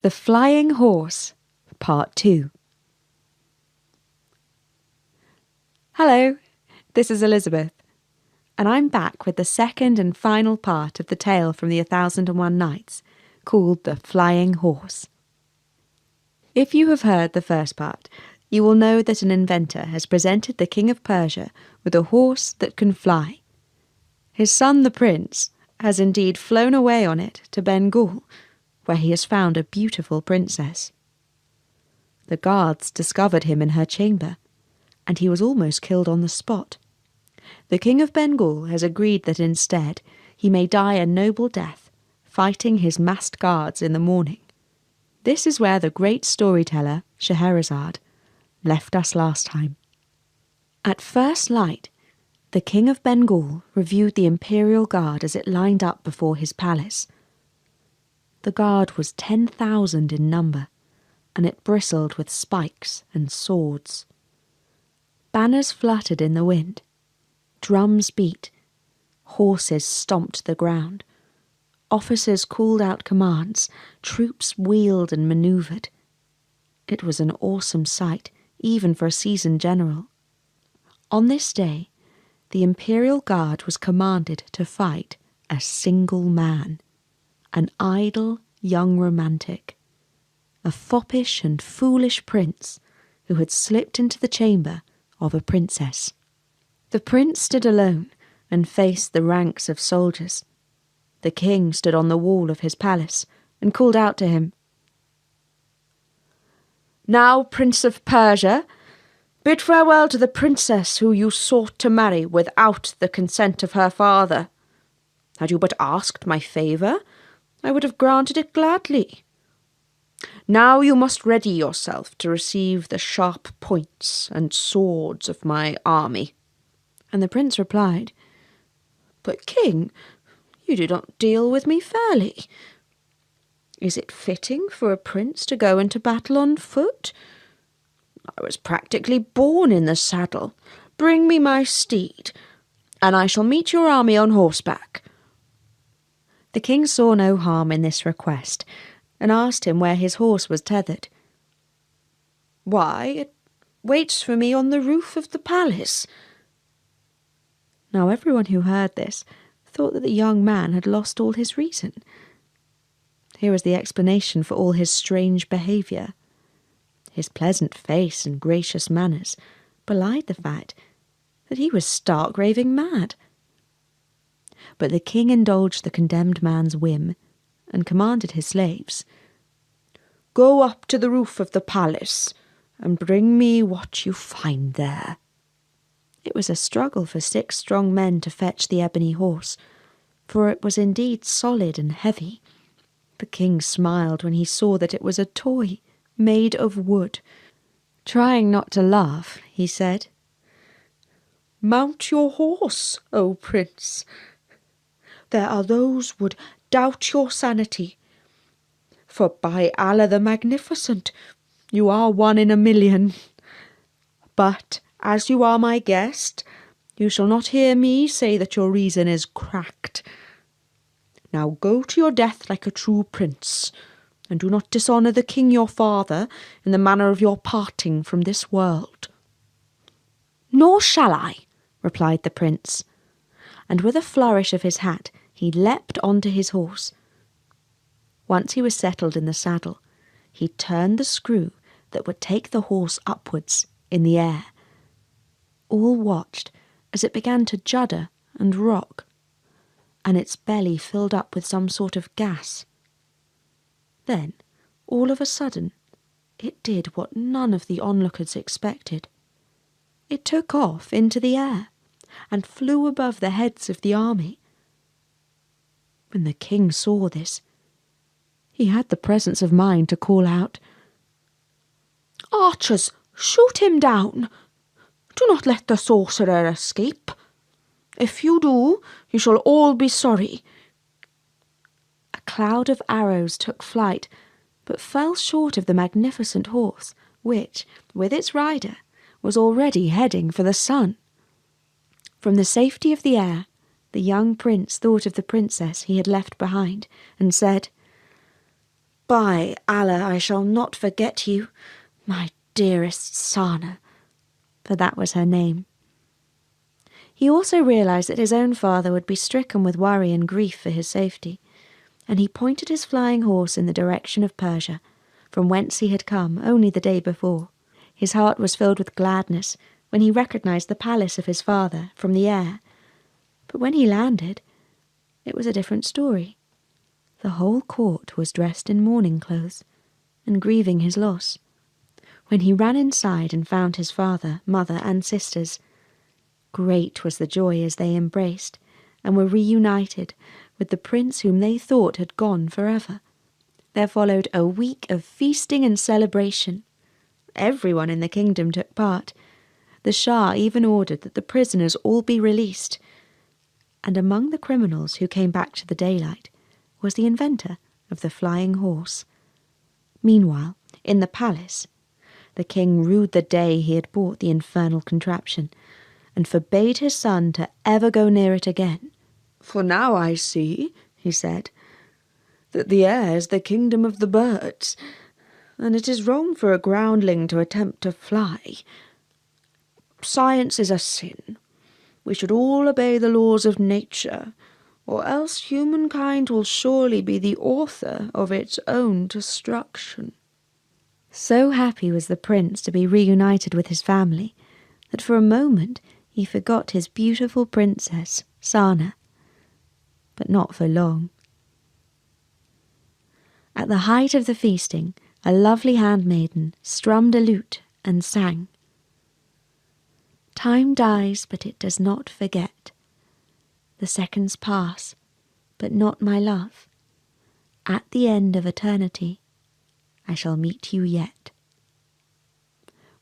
The Flying Horse, Part 2. Hello, this is Elizabeth, and I'm back with the second and final part of the tale from the 1001 Nights, called The Flying Horse. If you have heard the first part, you will know that an inventor has presented the King of Persia with a horse that can fly. His son, the prince, has indeed flown away on it to Bengal, where he has found a beautiful princess. The guards discovered him in her chamber, and he was almost killed on the spot. The King of Bengal has agreed that instead he may die a noble death, fighting his masked guards in the morning. This is where the great storyteller, Scheherazade, left us last time. At first light, the King of Bengal reviewed the imperial guard as it lined up before his palace. The guard was 10,000 in number, and it bristled with spikes and swords. Banners fluttered in the wind, drums beat, horses stomped the ground, officers called out commands, troops wheeled and manoeuvred. It was an awesome sight, even for a seasoned general. On this day, the Imperial Guard was commanded to fight a single man, an idle young romantic, a foppish and foolish prince who had slipped into the chamber of a princess. The prince stood alone and faced the ranks of soldiers. The king stood on the wall of his palace and called out to him, "Now, Prince of Persia, bid farewell to the princess who you sought to marry without the consent of her father. Had you but asked my favour, I would have granted it gladly. Now you must ready yourself to receive the sharp points and swords of my army." And the prince replied, "But, king, you do not deal with me fairly. Is it fitting for a prince to go into battle on foot? I was practically born in the saddle. Bring me my steed, and I shall meet your army on horseback." The king saw no harm in this request, and asked him where his horse was tethered. "Why, it waits for me on the roof of the palace." Now everyone who heard this thought that the young man had lost all his reason. Here was the explanation for all his strange behaviour. His pleasant face and gracious manners belied the fact that he was stark raving mad. But the king indulged the condemned man's whim and commanded his slaves, "Go up to the roof of the palace and bring me what you find there." It was a struggle for 6 strong men to fetch the ebony horse, for it was indeed solid and heavy. The king smiled when he saw that it was a toy made of wood. Trying not to laugh, he said, "Mount your horse, O prince. There are those would doubt your sanity, for by Allah the Magnificent, you are 1 in a million. But as you are my guest, you shall not hear me say that your reason is cracked. Now go to your death like a true prince, and do not dishonour the king your father in the manner of your parting from this world." "Nor shall I," replied the prince, and with a flourish of his hat he leapt onto his horse. Once he was settled in the saddle, he turned the screw that would take the horse upwards in the air. All watched as it began to judder and rock, and its belly filled up with some sort of gas. Then, all of a sudden, it did what none of the onlookers expected. It took off into the air and flew above the heads of the army. When the king saw this, he had the presence of mind to call out, "Archers, shoot him down! Do not let the sorcerer escape. If you do, you shall all be sorry." A cloud of arrows took flight, but fell short of the magnificent horse, which, with its rider, was already heading for the sun. From the safety of the air, the young prince thought of the princess he had left behind, and said, By Allah, I shall not forget you, my dearest Sana, for that was her name. He also realized that his own father would be stricken with worry and grief for his safety, and he pointed his flying horse in the direction of Persia, from whence he had come only the day before. His heart was filled with gladness when he recognized the palace of his father from the air, but when he landed, it was a different story. The whole court was dressed in mourning clothes and grieving his loss. When he ran inside and found his father, mother, and sisters, great was the joy as they embraced and were reunited with the prince whom they thought had gone forever. There followed a week of feasting and celebration. Everyone in the kingdom took part. The Shah even ordered that the prisoners all be released. And among the criminals who came back to the daylight was the inventor of the flying horse. Meanwhile, in the palace, the king rued the day he had bought the infernal contraption, and forbade his son to ever go near it again. "For now I see," he said, "that the air is the kingdom of the birds, and it is wrong for a groundling to attempt to fly. Science is a sin. We should all obey the laws of nature, or else humankind will surely be the author of its own destruction." So happy was the prince to be reunited with his family that for a moment he forgot his beautiful princess, Sana. But not for long. At the height of the feasting, a lovely handmaiden strummed a lute and sang. "Time dies, but it does not forget. The seconds pass, but not my love. At the end of eternity, I shall meet you yet."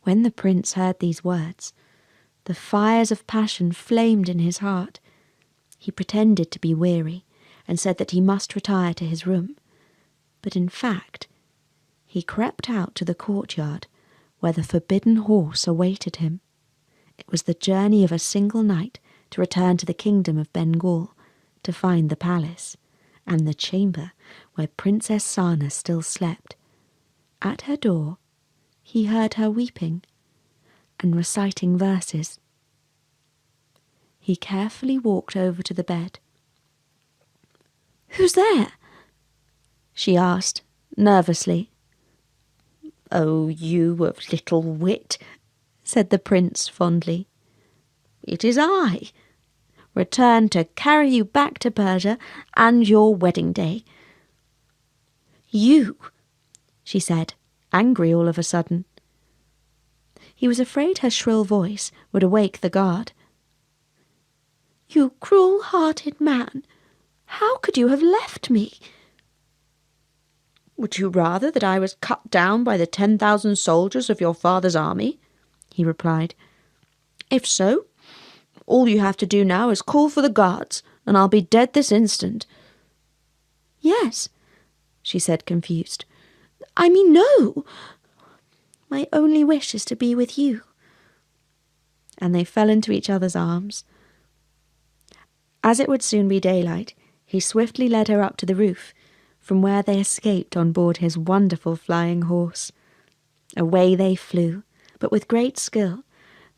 When the prince heard these words, the fires of passion flamed in his heart. He pretended to be weary and said that he must retire to his room. But in fact, he crept out to the courtyard where the forbidden horse awaited him. It was the journey of a single night to return to the kingdom of Bengal, to find the palace, and the chamber where Princess Sana still slept. At her door, he heard her weeping and reciting verses. He carefully walked over to the bed. "Who's there?" she asked, nervously. "Oh, you of little wit," said the prince fondly. "It is I, returned to carry you back to Persia and your wedding day." "You," she said, angry all of a sudden. He was afraid her shrill voice would awake the guard. "You cruel-hearted man, how could you have left me?" "Would you rather that I was cut down by the 10,000 soldiers of your father's army?" he replied. "If so, all you have to do now is call for the guards, and I'll be dead this instant." "Yes," she said, confused. "I mean, no. My only wish is to be with you." And they fell into each other's arms. As it would soon be daylight, he swiftly led her up to the roof, from where they escaped on board his wonderful flying horse. Away they flew, but with great skill.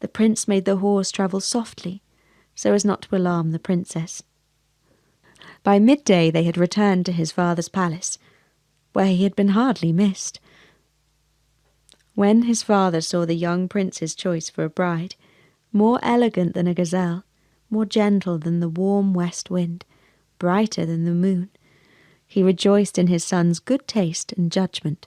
The prince made the horse travel softly, so as not to alarm the princess. By midday they had returned to his father's palace, where he had been hardly missed. When his father saw the young prince's choice for a bride, more elegant than a gazelle, more gentle than the warm west wind, brighter than the moon, he rejoiced in his son's good taste and judgment.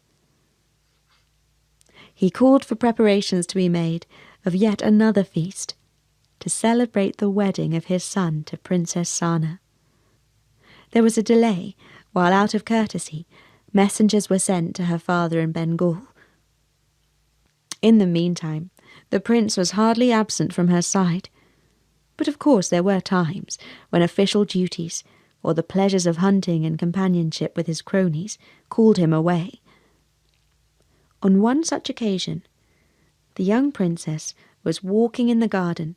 He called for preparations to be made of yet another feast, to celebrate the wedding of his son to Princess Sana. There was a delay, while out of courtesy, messengers were sent to her father in Bengal. In the meantime, the prince was hardly absent from her side. But of course there were times when official duties, or the pleasures of hunting and companionship with his cronies, called him away. On one such occasion, the young princess was walking in the garden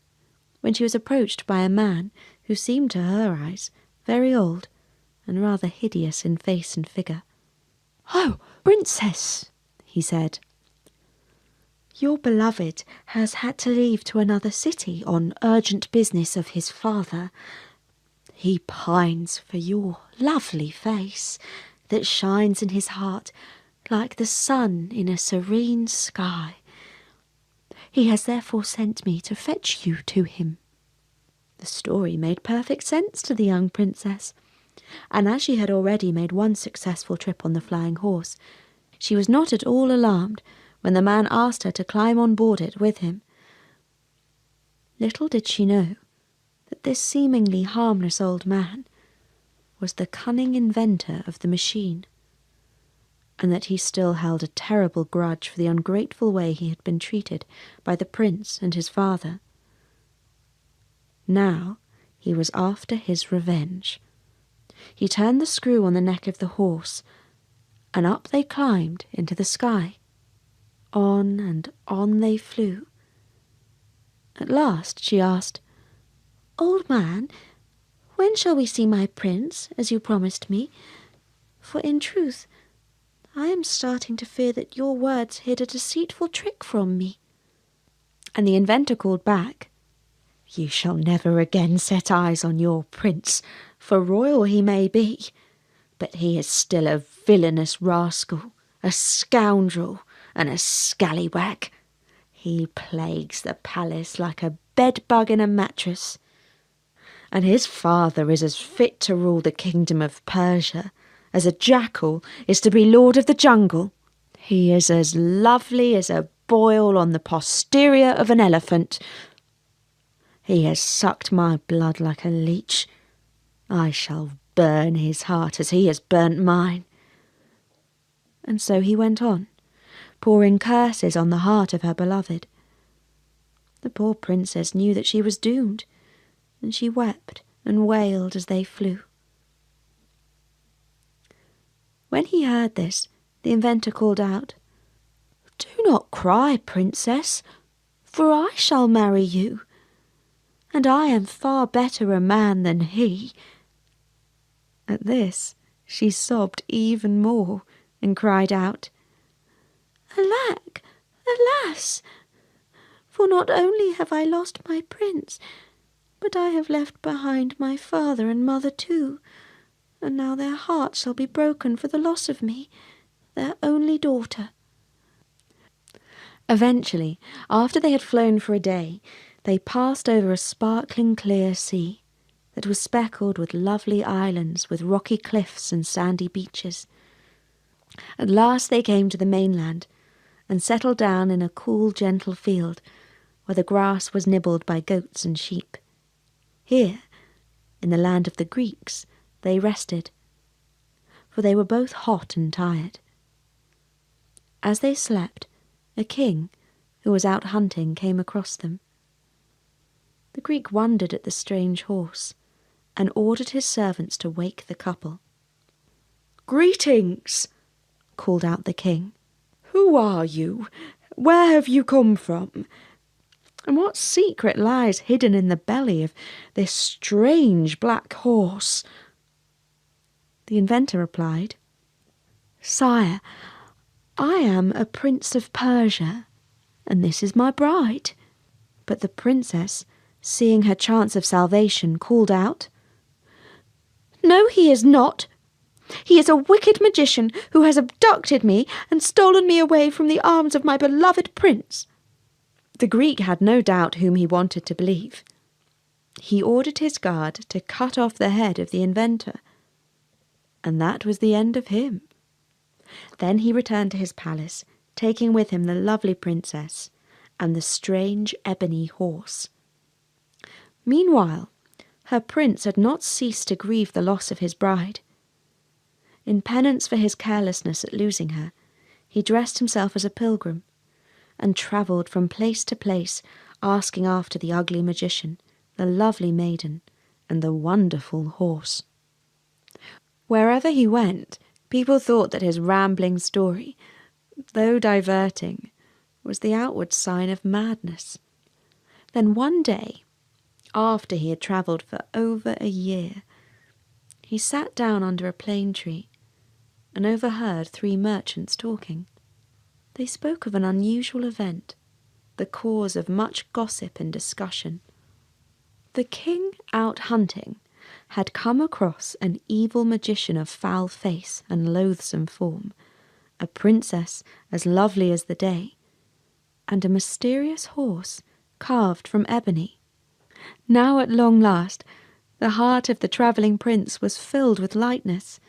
when she was approached by a man who seemed to her eyes very old and rather hideous in face and figure. "Oh, Princess," he said, "your beloved has had to leave to another city on urgent business of his father. He pines for your lovely face that shines in his heart like the sun in a serene sky. He has therefore sent me to fetch you to him." The story made perfect sense to the young princess, and as she had already made one successful trip on the flying horse, she was not at all alarmed when the man asked her to climb on board it with him. Little did she know that this seemingly harmless old man was the cunning inventor of the machine, and that he still held a terrible grudge for the ungrateful way he had been treated by the prince and his father. Now he was after his revenge. He turned the screw on the neck of the horse, and up they climbed into the sky. On and on they flew. At last she asked, "Old man, when shall we see my prince, as you promised me? For in truth, I am starting to fear that your words hid a deceitful trick from me." And the inventor called back, "You shall never again set eyes on your prince, for royal he may be, but he is still a villainous rascal, a scoundrel, and a scallywag. He plagues the palace like a bedbug in a mattress. And his father is as fit to rule the kingdom of Persia as a jackal is to be lord of the jungle. He is as lovely as a boil on the posterior of an elephant. He has sucked my blood like a leech. I shall burn his heart as he has burnt mine." And so he went on, pouring curses on the heart of her beloved. The poor princess knew that she was doomed, and she wept and wailed as they flew. When he heard this, the inventor called out, "Do not cry, princess, for I shall marry you, and I am far better a man than he." At this she sobbed even more and cried out, "Alack, alas! For not only have I lost my prince, but I have left behind my father and mother too, and now their hearts shall be broken for the loss of me, their only daughter." Eventually, after they had flown for a day, they passed over a sparkling clear sea that was speckled with lovely islands with rocky cliffs and sandy beaches. At last they came to the mainland and settled down in a cool, gentle field where the grass was nibbled by goats and sheep. Here, in the land of the Greeks, they rested, for they were both hot and tired. As they slept, a king who was out hunting came across them. The Greek wondered at the strange horse and ordered his servants to wake the couple. "Greetings," called out the king. "Who are you? Where have you come from? And what secret lies hidden in the belly of this strange black horse?" The inventor replied, "Sire, I am a prince of Persia, and this is my bride." But the princess, seeing her chance of salvation, called out, "No, he is not. He is a wicked magician who has abducted me and stolen me away from the arms of my beloved prince." The Greek had no doubt whom he wanted to believe. He ordered his guard to cut off the head of the inventor, and that was the end of him. Then he returned to his palace, taking with him the lovely princess and the strange ebony horse. Meanwhile, her prince had not ceased to grieve the loss of his bride. In penance for his carelessness at losing her, he dressed himself as a pilgrim and travelled from place to place, asking after the ugly magician, the lovely maiden, and the wonderful horse. Wherever he went, people thought that his rambling story, though diverting, was the outward sign of madness. Then one day, after he had travelled for over a year, he sat down under a plane tree and overheard 3 merchants talking. They spoke of an unusual event, the cause of much gossip and discussion. The king, out hunting, had come across an evil magician of foul face and loathsome form, a princess as lovely as the day, and a mysterious horse carved from ebony. Now at long last, the heart of the travelling prince was filled with lightness.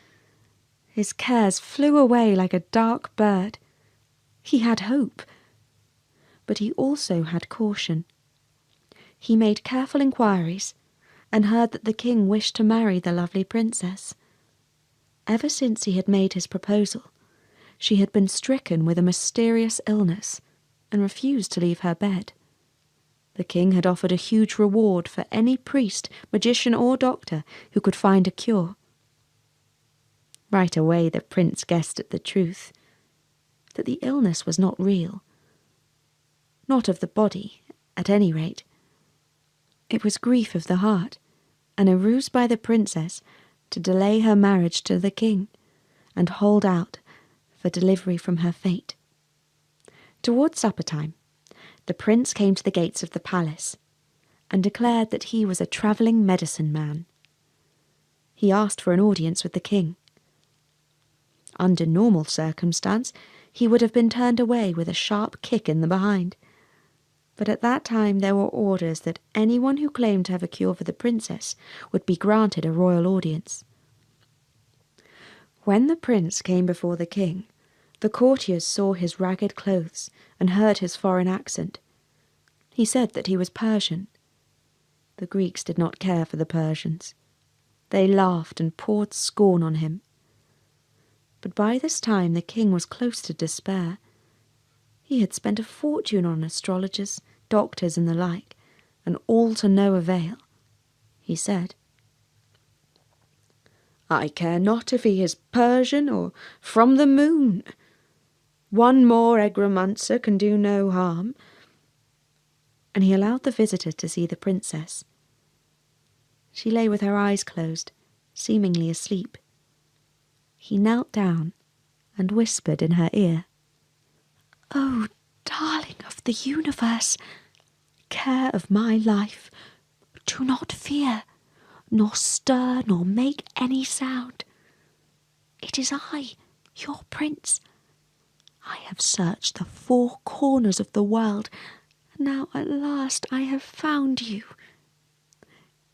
His cares flew away like a dark bird. He had hope, but he also had caution. He made careful inquiries, and heard that the king wished to marry the lovely princess. Ever since he had made his proposal, she had been stricken with a mysterious illness, and refused to leave her bed. The king had offered a huge reward for any priest, magician, or doctor who could find a cure. Right away the prince guessed at the truth, that the illness was not real. Not of the body, at any rate. It was grief of the heart, and a ruse by the princess to delay her marriage to the king, and hold out for delivery from her fate. Towards supper time, the prince came to the gates of the palace, and declared that he was a travelling medicine man. He asked for an audience with the king. Under normal circumstance, he would have been turned away with a sharp kick in the behind. But at that time there were orders that anyone who claimed to have a cure for the princess would be granted a royal audience. When the prince came before the king, the courtiers saw his ragged clothes and heard his foreign accent. He said that he was Persian. The Greeks did not care for the Persians. They laughed and poured scorn on him. But by this time the king was close to despair. He had spent a fortune on astrologers, doctors, and the like, and all to no avail. He said, "I care not if he is Persian or from the moon. One more egromancer can do no harm." And he allowed the visitor to see the princess. She lay with her eyes closed, seemingly asleep. He knelt down and whispered in her ear, "Oh, darling of the universe, care of my life, do not fear, nor stir, nor make any sound. It is I, your prince. I have searched the 4 corners of the world, and now at last I have found you."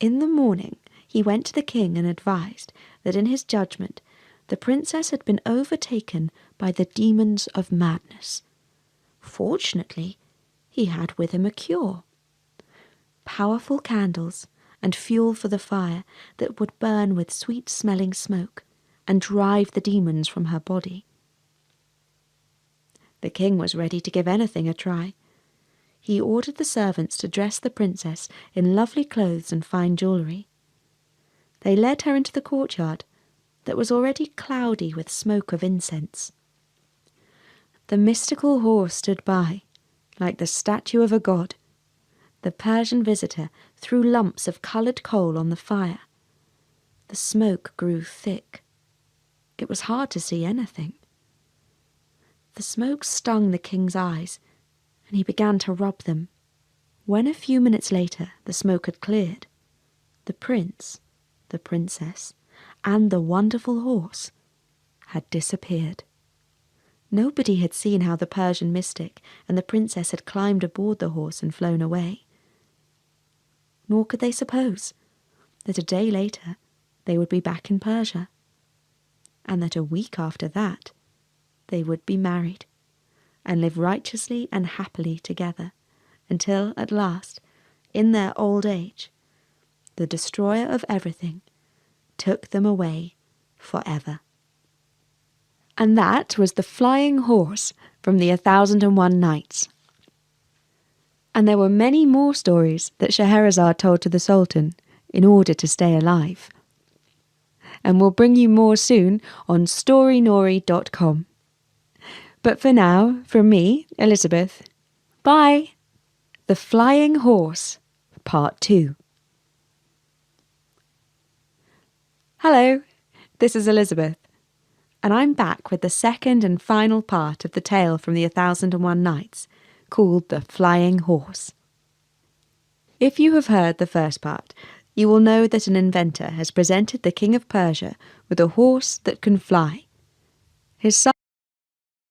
In the morning he went to the king and advised that in his judgment the princess had been overtaken by the demons of madness. Fortunately, he had with him a cure. Powerful candles and fuel for the fire that would burn with sweet-smelling smoke and drive the demons from her body. The king was ready to give anything a try. He ordered the servants to dress the princess in lovely clothes and fine jewellery. They led her into the courtyard that was already cloudy with smoke of incense. The mystical horse stood by, like the statue of a god. The Persian visitor threw lumps of coloured coal on the fire. The smoke grew thick. It was hard to see anything. The smoke stung the king's eyes, and he began to rub them. When a few minutes later the smoke had cleared, the prince, the princess, and the wonderful horse had disappeared. Nobody had seen how the Persian mystic and the princess had climbed aboard the horse and flown away. Nor could they suppose that a day later they would be back in Persia, and that a week after that they would be married and live righteously and happily together until, at last, in their old age, the destroyer of everything took them away forever. And that was the Flying Horse from the 1001 Nights. And there were many more stories that Scheherazade told to the Sultan in order to stay alive. And we'll bring you more soon on storynori.com. But for now, from me, Elizabeth, bye! The Flying Horse, Part 2. Hello, this is Elizabeth, and I'm back with the second and final part of the tale from the 1001 Nights, called The Flying Horse. If you have heard the first part, you will know that an inventor has presented the King of Persia with a horse that can fly. His son